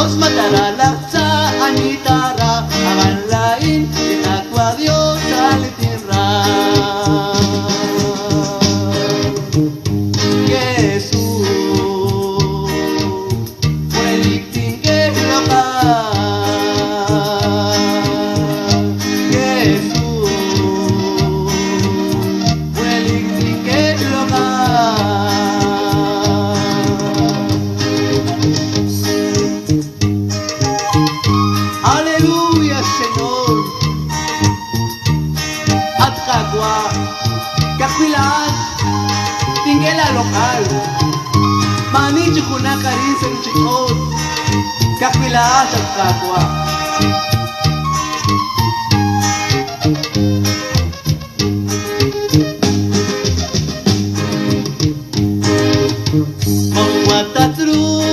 Dios matará laksa anitara aman lain itakwa Dios alitinra Jesús muelikting ke loka Jesús muelikting ke loka Aleluya, Señor. At kagwa, kakwilas, tingela lokal. Mani chukuna karin sa chikot, kakwilas at kagwa. Mawatadru.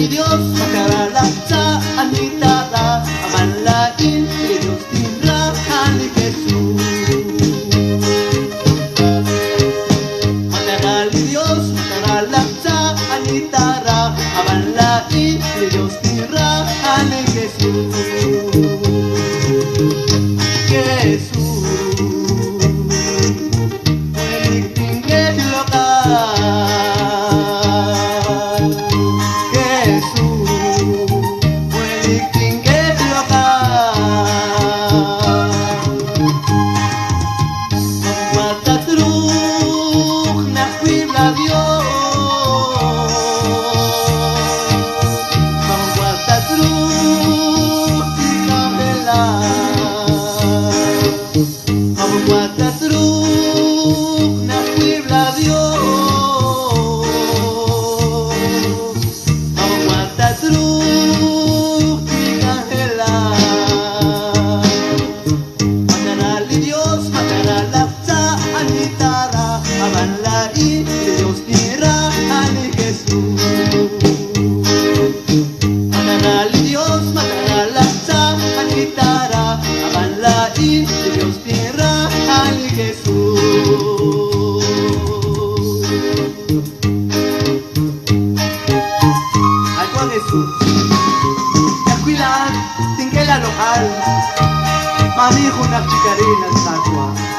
Dios matará laksa anitara aman lain Dios tindra ani Jesús matará laksa anitara aman lain Dios tindra ani Jesús Jesús muelikting ke loka Dios tierra al Jesús Algo a Jesús Yakwilan tingkela lokal Mami hunak chikarin ang satwa